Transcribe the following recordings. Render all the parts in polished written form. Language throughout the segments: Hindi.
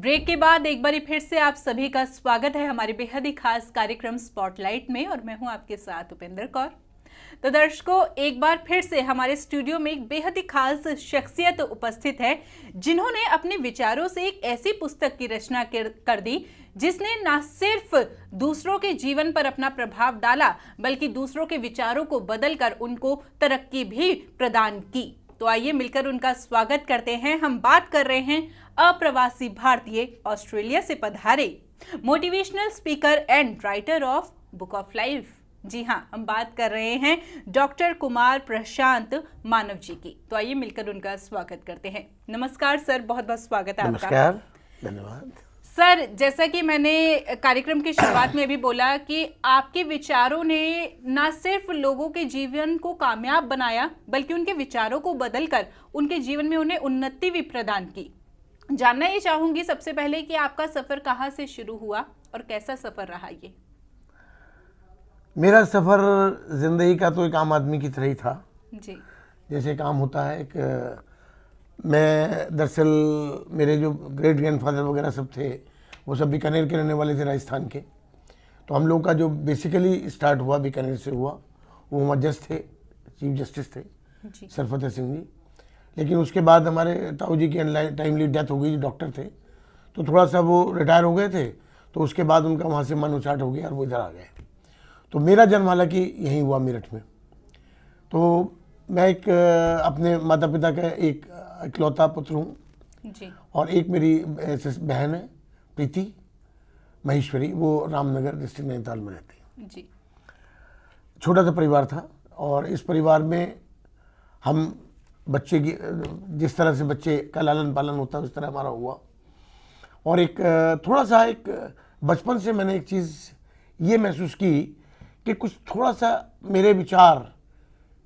ब्रेक के बाद एक बार फिर से आप सभी का स्वागत है हमारे बेहद ही खास कार्यक्रम स्पॉटलाइट में और मैं हूं आपके साथ उपेंद्र कौर। तो दर्शकों, एक बार फिर से हमारे स्टूडियो में एक बेहद ही खास शख्सियत उपस्थित है जिन्होंने अपने विचारों से एक ऐसी पुस्तक की रचना कर दी जिसने न सिर्फ दूसरों के जीवन पर अपना प्रभाव डाला बल्कि दूसरों के विचारों को बदलकर उनको तरक्की भी प्रदान की। तो आइए मिलकर उनका स्वागत करते हैं। हम बात कर रहे हैं अप्रवासी भारतीय ऑस्ट्रेलिया से पधारे motivational speaker and writer of book of life. जी हाँ, हम बात कर रहे हैं डॉक्टर कुमार प्रशांत मानव जी की। तो आइए मिलकर उनका स्वागत करते हैं। नमस्कार सर, बहुत बहुत स्वागत है आपका। नमस्कार, धन्यवाद सर। जैसा कि मैंने कार्यक्रम की शुरुआत में भी बोला कि आपके विचारों ने न सिर्फ लोगों के जीवन को कामयाब बनाया बल्कि उनके विचारों को बदलकर उनके जीवन में उन्हें उन्नति भी प्रदान की। जानना ये चाहूंगी सबसे पहले कि आपका सफर कहाँ से शुरू हुआ और कैसा सफर रहा ये? मेरा सफ़र ज़िंदगी का तो एक आम आदमी की तरह ही था जी। जैसे काम होता है। मैं दरअसल मेरे जो ग्रेट ग्रैंडफादर वगैरह सब थे वो सब बीकानेर के रहने वाले थे, राजस्थान के। तो हम लोग का जो बेसिकली स्टार्ट हुआ बीकानेर से हुआ। वो हमारे जज थे, चीफ जस्टिस थे सरफतेह सिंह जी। लेकिन उसके बाद हमारे ताऊ जी की टाइमली डेथ हो गई, जो डॉक्टर थे। तो थोड़ा सा वो रिटायर हो गए थे, तो उसके बाद उनका वहाँ से मन उचाट हो गया और वो इधर आ गए। तो मेरा जन्म हालांकि यहीं हुआ, मेरठ में। तो मैं एक अपने माता पिता का एक इकलौता पुत्र हूँ जी। और एक मेरी बहन है प्रीति महेश्वरी, वो रामनगर डिस्ट्रिक्ट नैनीताल में रहती है जी। छोटा सा परिवार था और इस परिवार में हम बच्चे की जिस तरह से बच्चे का लालन पालन होता है उस तरह हमारा हुआ। और एक थोड़ा सा एक बचपन से मैंने एक चीज़ ये महसूस की कि कुछ थोड़ा सा मेरे विचार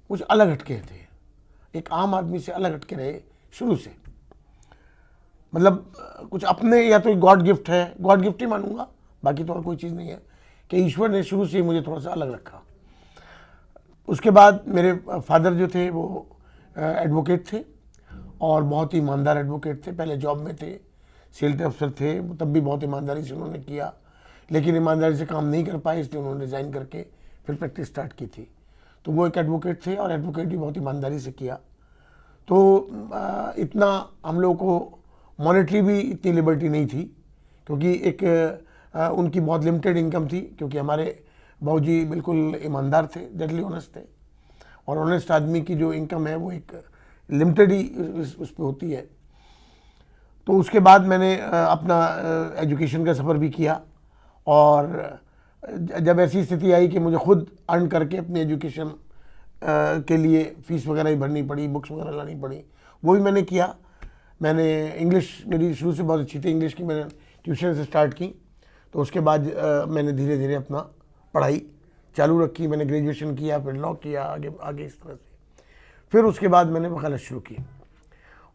कुछ अलग हटके थे, एक आम आदमी से अलग हटके रहे शुरू से। मतलब कुछ अपने, या तो गॉड गिफ्ट है, गॉड गिफ्ट ही मानूंगा, बाकी तो और कोई चीज़ नहीं है, कि ईश्वर ने शुरू से ही मुझे थोड़ा सा अलग रखा। उसके बाद मेरे फादर जो थे वो एडवोकेट थे और बहुत ही ईमानदार एडवोकेट थे। पहले जॉब में थे, सेल्स अफसर थे, तब भी बहुत ईमानदारी से उन्होंने किया, लेकिन ईमानदारी से काम नहीं कर पाए, इसलिए उन्होंने रिज़ाइन करके फिर प्रैक्टिस स्टार्ट की थी। तो वो एक एडवोकेट थे और एडवोकेट भी बहुत ईमानदारी से किया। तो इतना हम लोगों को मॉनेटरी भी इतनी लिबर्टी नहीं थी, क्योंकि एक उनकी बहुत लिमिटेड इनकम थी, क्योंकि हमारे बाबूजी बिल्कुल ईमानदार थे, डेडली ऑनेस्ट थे। और ऑनेस्ट आदमी की जो इनकम है वो एक लिमिटेड ही उस पर होती है। तो उसके बाद मैंने अपना एजुकेशन का सफ़र भी किया और जब ऐसी स्थिति आई कि मुझे खुद अर्न करके अपनी एजुकेशन के लिए फ़ीस वगैरह ही भरनी पड़ी, बुक्स वगैरह लानी पड़ी, वो भी मैंने किया। मैंने इंग्लिश, मेरी शुरू से बहुत अच्छी थी इंग्लिश की, मैंने ट्यूशन से स्टार्ट की। तो उसके बाद मैंने धीरे धीरे अपना पढ़ाई चालू रखी। मैंने ग्रेजुएशन किया, फिर लॉ किया, आगे इस तरह से। फिर उसके बाद मैंने वकालत शुरू की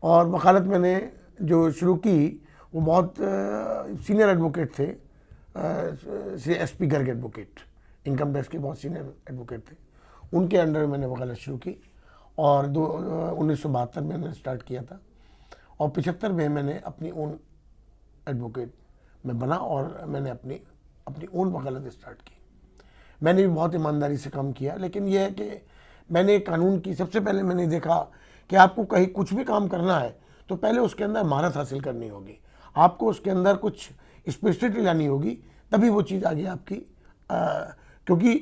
और वकालत मैंने जो शुरू की वो बहुत सीनियर एडवोकेट थे, SP Garg advocate, income tax के बहुत सीनियर एडवोकेट थे, उनके अंडर मैंने वकालत शुरू की। और 1972 में मैंने स्टार्ट किया था और 75 में मैंने अपनी ओन एडवोकेट में बना और मैंने अपनी ओन वकालत स्टार्ट की। मैंने भी बहुत ईमानदारी से काम किया, लेकिन यह है कि मैंने कानून की, सबसे पहले मैंने देखा कि आपको कहीं कुछ भी काम करना है तो पहले उसके अंदर महारत हासिल करनी होगी, आपको उसके अंदर कुछ स्पेशलिटी लानी होगी, तभी वो चीज़ आगे आपकी क्योंकि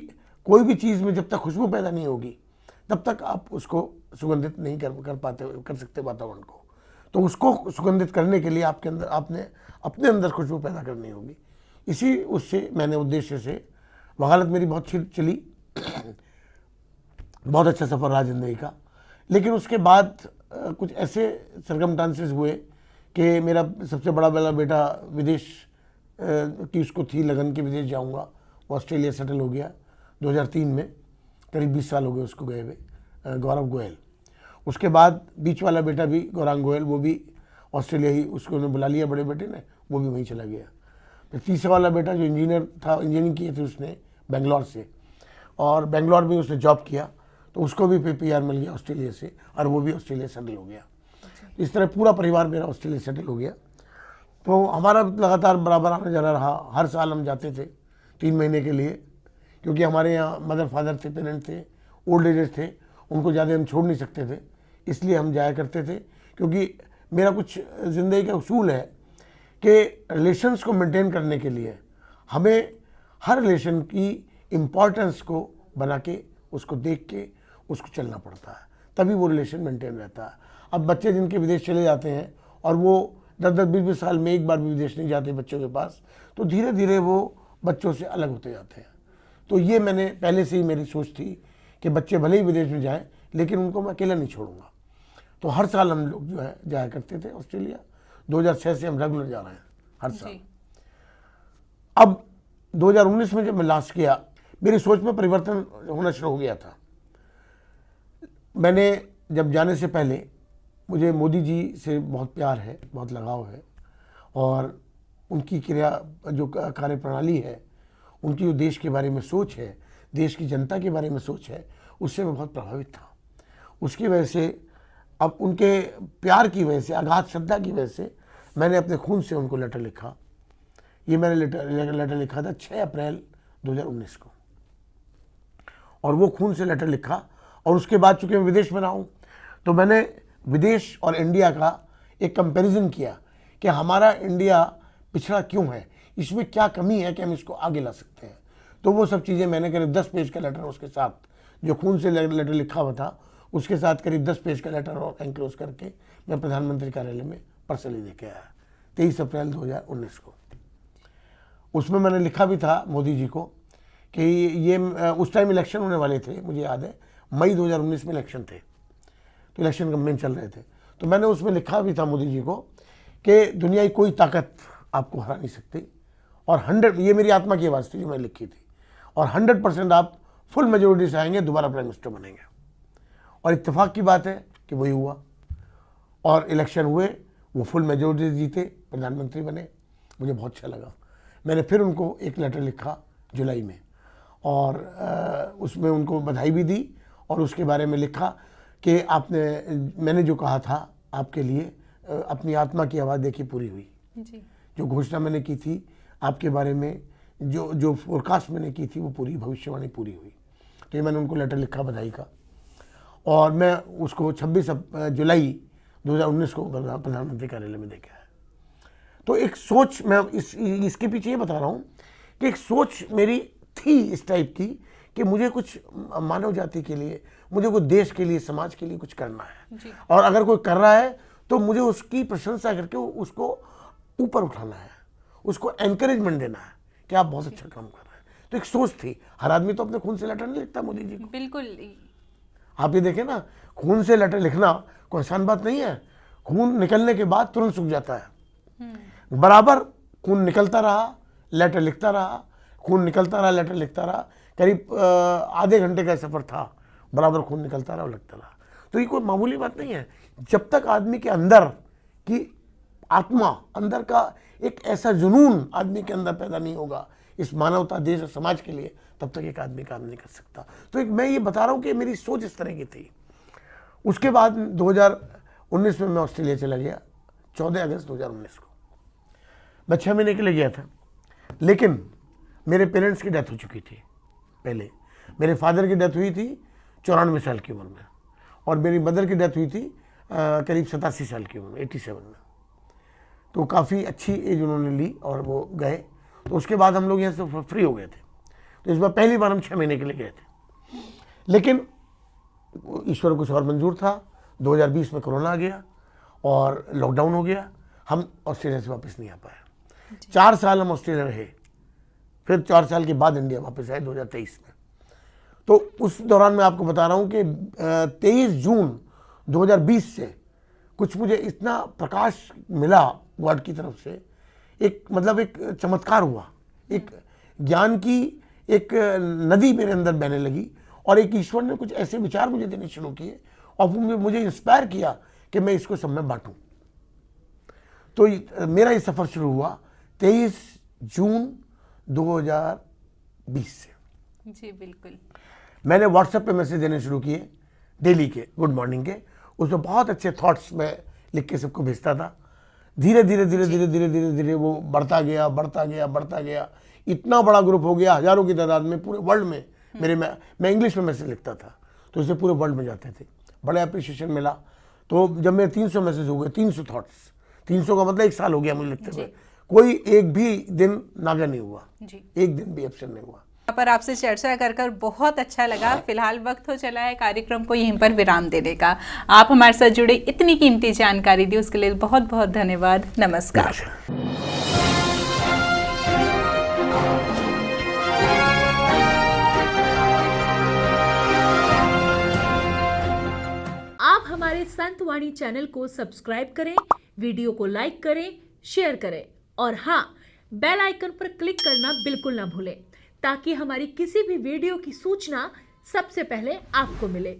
कोई भी चीज़ में जब तक खुशबू पैदा नहीं होगी तब तक आप उसको सुगंधित नहीं कर सकते वातावरण को। तो उसको सुगंधित करने के लिए आपने अपने अंदर खुशबू पैदा करनी होगी। इसी उससे मैंने उद्देश्य से वकालत मेरी बहुत चली, बहुत अच्छा सफ़र रहा ज़िंदगी का। लेकिन उसके बाद कुछ ऐसे सरकमस्टांसेस हुए कि मेरा सबसे बड़ा वाला बेटा विदेश की उसको थी लगन कि विदेश जाऊंगा, वो ऑस्ट्रेलिया सेटल हो गया 2003 में, करीब 20 साल हो गए उसको गए हुए, गौरव गोयल। उसके बाद बीच वाला बेटा भी गौरांग गोयल, वो भी ऑस्ट्रेलिया ही, उसको उन्होंने बुला लिया बड़े बेटे ने, वो भी वहीं चला गया। फिर तीसरा वाला बेटा जो इंजीनियर था, इंजीनियरिंग की थी उसने बेंगलोर से, और बेंगलोर में उसने जॉब किया, तो उसको भी फिर PR मिल गया ऑस्ट्रेलिया से और वो भी ऑस्ट्रेलिया सेटल हो गया। इस तरह पूरा परिवार मेरा ऑस्ट्रेलिया सेटल हो गया। तो हमारा लगातार बराबर आना जाना रहा। हर साल हम जाते थे 3 महीने के लिए, क्योंकि हमारे यहाँ मदर फादर थे, पेरेंट थे, ओल्ड एजेस थे, उनको ज़्यादा हम छोड़ नहीं सकते थे, इसलिए हम जाया करते थे। क्योंकि मेरा कुछ ज़िंदगी का उसूल है कि रिलेशंस को मेंटेन करने के लिए हमें हर रिलेशन की इम्पॉर्टेंस को बना के, उसको देख के उसको चलना पड़ता है, तभी वो रिलेशन मेंटेन रहता है। अब बच्चे जिनके विदेश चले जाते हैं और वो 10-10, 20-20 साल में एक बार भी विदेश नहीं जाते बच्चों के पास, तो धीरे धीरे वो बच्चों से अलग होते जाते हैं। तो ये मैंने पहले से ही मेरी सोच थी कि बच्चे भले ही विदेश में जाएं, लेकिन उनको मैं अकेला नहीं छोड़ूंगा। तो हर साल हम लोग जो है जाया करते थे ऑस्ट्रेलिया। 2006 से हम रेगुलर जा रहे हैं हर साल। अब 2019 में जब मैं लास्ट किया, मेरी सोच में परिवर्तन होना शुरू हो गया था। मैंने जब जाने से पहले, मुझे मोदी जी से बहुत प्यार है, बहुत लगाव है, और उनकी क्रिया जो कार्य प्रणाली है, उनकी जो देश के बारे में सोच है, देश की जनता के बारे में सोच है, उससे मैं बहुत प्रभावित था। उसकी वजह से, अब उनके प्यार की वजह से, अगाध श्रद्धा की वजह से मैंने अपने खून से उनको लेटर लिखा। ये मैंने लेटर लिखा था 6 अप्रैल 2019 को, और वो खून से लेटर लिखा। और उसके बाद चूँकि मैं विदेश में रहा हूँ, तो मैंने विदेश और इंडिया का एक कंपैरिजन किया कि हमारा इंडिया पिछड़ा क्यों है, इसमें क्या कमी है कि हम इसको आगे ला सकते हैं। तो वो सब चीज़ें मैंने करीब 10 पेज का लेटर उसके साथ, जो खून से लेटर लिखा हुआ था, उसके साथ करीब 10 पेज का लेटर और एनक्लोज करके मैं प्रधानमंत्री कार्यालय में पर्सनली देके आया 23 अप्रैल 2019 को। उसमें मैंने लिखा भी था मोदी जी को कि ये उस टाइम इलेक्शन होने वाले थे, मुझे याद है मई 2019 में इलेक्शन थे, तो इलेक्शन कैंपेन चल रहे थे। तो मैंने उसमें लिखा भी था मोदी जी को कि दुनिया की कोई ताकत आपको हरा नहीं सकती, और 100, ये मेरी आत्मा की आवाज़ थी जो मैंने लिखी थी, और 100% आप फुल मेजोरिटी से आएंगे, दोबारा प्राइम मिनिस्टर बनेंगे। और इत्तेफाक की बात है कि वही हुआ, और इलेक्शन हुए, वो फुल मेजोरिटी जीते, प्रधानमंत्री बने। मुझे बहुत अच्छा लगा। मैंने फिर उनको एक लेटर लिखा जुलाई में, और उसमें उनको बधाई भी दी, और उसके बारे में लिखा कि मैंने जो कहा था आपके लिए, अपनी आत्मा की आवाज़ देखी पूरी हुई जी। जो घोषणा मैंने की थी आपके बारे में, जो फोरकास्ट मैंने की थी, वो पूरी भविष्यवाणी पूरी हुई। तो ये मैंने उनको लेटर लिखा बधाई का, और मैं उसको 26 जुलाई 2019 को प्रधानमंत्री कार्यालय में देके आया। तो एक सोच, मैं इसके पीछे ये बता रहा हूँ कि एक सोच मेरी थी इस टाइप की कि मुझे कुछ मानव जाति के लिए, मुझे कोई देश के लिए, समाज के लिए कुछ करना है जी। और अगर कोई कर रहा है तो मुझे उसकी प्रशंसा करके उसको ऊपर उठाना है, उसको एनकरेजमेंट देना है कि आप बहुत अच्छा काम कर रहे हैं। तो एक सोच थी। हर आदमी तो अपने खून से लेटर नहीं लिखता मोदी जी को। बिल्कुल। आप ये देखें ना, खून से लेटर लिखना कोई आसान बात नहीं है। खून निकलने के बाद तुरंत सूख जाता है। बराबर खून निकलता रहा, लेटर लिखता रहा, खून निकलता रहा, लेटर लिखता रहा। करीब आधे घंटे का सफ़र था, बराबर खून निकलता रहा और लगता रहा। तो ये कोई मामूली बात नहीं है। जब तक आदमी के अंदर की आत्मा, अंदर का एक ऐसा जुनून आदमी के अंदर पैदा नहीं होगा इस मानवता, देश और समाज के लिए, तब तक एक आदमी काम नहीं कर सकता। तो मैं ये बता रहा हूँ कि मेरी सोच इस तरह की थी। उसके बाद 2019 में मैं ऑस्ट्रेलिया चला गया, 14 अगस्त 2019 को। मैं 6 महीने के लिए गया था, लेकिन मेरे पेरेंट्स की डेथ हो चुकी थी। पहले मेरे फादर की डेथ हुई थी 94 साल की उम्र में, और मेरी मदर की डेथ हुई थी करीब 87 साल की उम्र में, 87 में। तो काफ़ी अच्छी एज उन्होंने ली और वो गए। तो उसके बाद हम लोग यहाँ से फ्री हो गए थे। तो इस बार पहली बार हम 6 महीने के लिए गए थे, लेकिन ईश्वर को कुछ और मंजूर था। 2020 में कोरोना आ गया और लॉकडाउन हो गया। हम ऑस्ट्रेलिया से वापस नहीं आ पाए। 4 साल हम ऑस्ट्रेलिया रहे, फिर 4 साल के बाद इंडिया वापस आए 2023 में। तो उस दौरान मैं आपको बता रहा हूँ कि 23 जून 2020 से कुछ मुझे इतना प्रकाश मिला गॉड की तरफ से, एक मतलब एक चमत्कार हुआ, एक ज्ञान की एक नदी मेरे अंदर बहने लगी, और एक ईश्वर ने कुछ ऐसे विचार मुझे देने शुरू किए और मुझे इंस्पायर किया कि मैं इसको सब में बांटूं। तो मेरा ये सफ़र शुरू हुआ 23 जून 2020 से। जी बिल्कुल। मैंने व्हाट्सएप पे मैसेज देने शुरू किए डेली के, गुड मॉर्निंग के। उसमें बहुत अच्छे थॉट्स मैं लिख के सबको भेजता था। धीरे धीरे धीरे धीरे धीरे धीरे धीरे वो बढ़ता गया बढ़ता गया बढ़ता गया, इतना बड़ा ग्रुप हो गया, हजारों की तादाद में पूरे वर्ल्ड में। मैं इंग्लिश में मैसेज लिखता था तो इसे पूरे वर्ल्ड में जाते थे, बड़ा अप्रिशिएशन मिला। तो जब मेरे 300 मैसेज हो गए, 300 थॉट्स, 300 का मतलब 1 साल हो गया मुझे लिखते हुए, कोई एक भी दिन नागा नहीं हुआ, एक दिन भी एब्सेंट नहीं हुआ। यहाँ पर आपसे चर्चा कर कर बहुत अच्छा लगा। फिलहाल वक्त हो चला है कार्यक्रम को यहीं पर विराम देने का। आप हमारे साथ जुड़े, इतनी कीमती जानकारी दी उसके लिए बहुत बहुत धन्यवाद। नमस्कार। आप हमारे संतवाणी चैनल को सब्सक्राइब करें, वीडियो को लाइक करें, शेयर करें और हाँ, बेल आइकन पर क्लिक करना बिल्कुल ना भूलें ताकि हमारी किसी भी वीडियो की सूचना सबसे पहले आपको मिले।